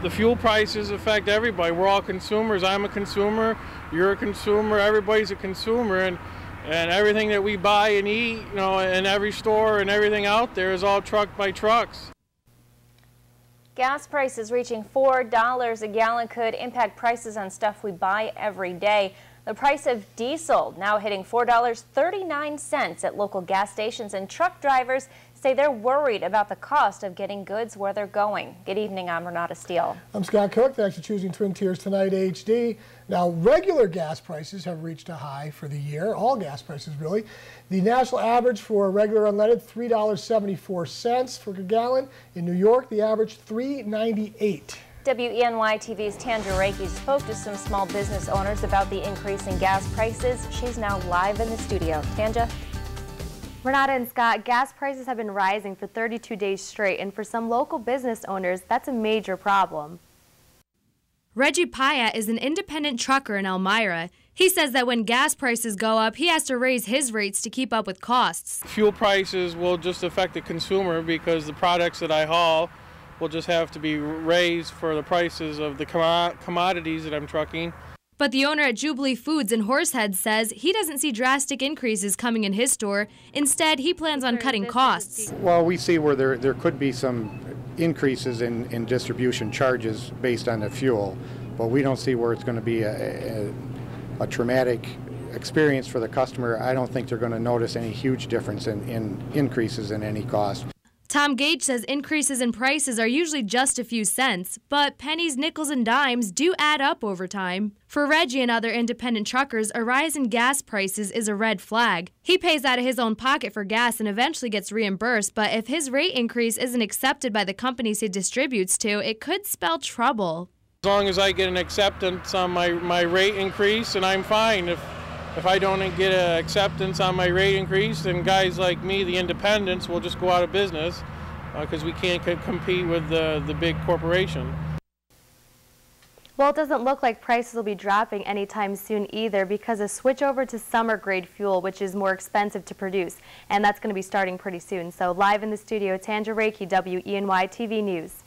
The fuel prices affect everybody. We're all consumers. I'm a consumer, you're a consumer, everybody's a consumer, and everything that we buy and eat, you know, in every store and everything out there is all trucked by trucks. Gas prices reaching $4 a gallon could impact prices on stuff we buy every day. The price of diesel now hitting $4.39 at local gas stations, and truck drivers say they're worried about the cost of getting goods where they're going. Good evening, I'm Renata Steele. I'm Scott Cook. Thanks for choosing Twin Tiers Tonight HD. Now, regular gas prices have reached a high for the year, all gas prices really. The national average for regular unleaded, $3.74 for a gallon. In New York, the average $3.98. WENY-TV's Tanja Rekhi spoke to some small business owners about the increase in gas prices. She's now live in the studio. Tanja? Renata and Scott, gas prices have been rising for 32 days straight, and for some local business owners, that's a major problem. Reggie Paya is an independent trucker in Elmira. He says that when gas prices go up, he has to raise his rates to keep up with costs. Fuel prices will just affect the consumer because the products that I haul will just have to be raised for the prices of the commodities that I'm trucking. But the owner at Jubilee Foods in Horsehead says he doesn't see drastic increases coming in his store. Instead, he plans on cutting costs. Well, we see where there could be some increases in distribution charges based on the fuel, but we don't see where it's going to be a traumatic experience for the customer. I don't think they're going to notice any huge difference in increases in any cost. Tom Gage says increases in prices are usually just a few cents, but pennies, nickels, and dimes do add up over time. For Reggie and other independent truckers, a rise in gas prices is a red flag. He pays out of his own pocket for gas and eventually gets reimbursed, but if his rate increase isn't accepted by the companies he distributes to, it could spell trouble. As long as I get an acceptance on my rate increase, and I'm fine. If I don't get an acceptance on my rate increase, then guys like me, the independents, will just go out of business because we can't compete with the big corporation. Well, it doesn't look like prices will be dropping anytime soon either, because a switch over to summer grade fuel, which is more expensive to produce, and that's going to be starting pretty soon. So live in the studio, Tanja Rekhi, WENY-TV News.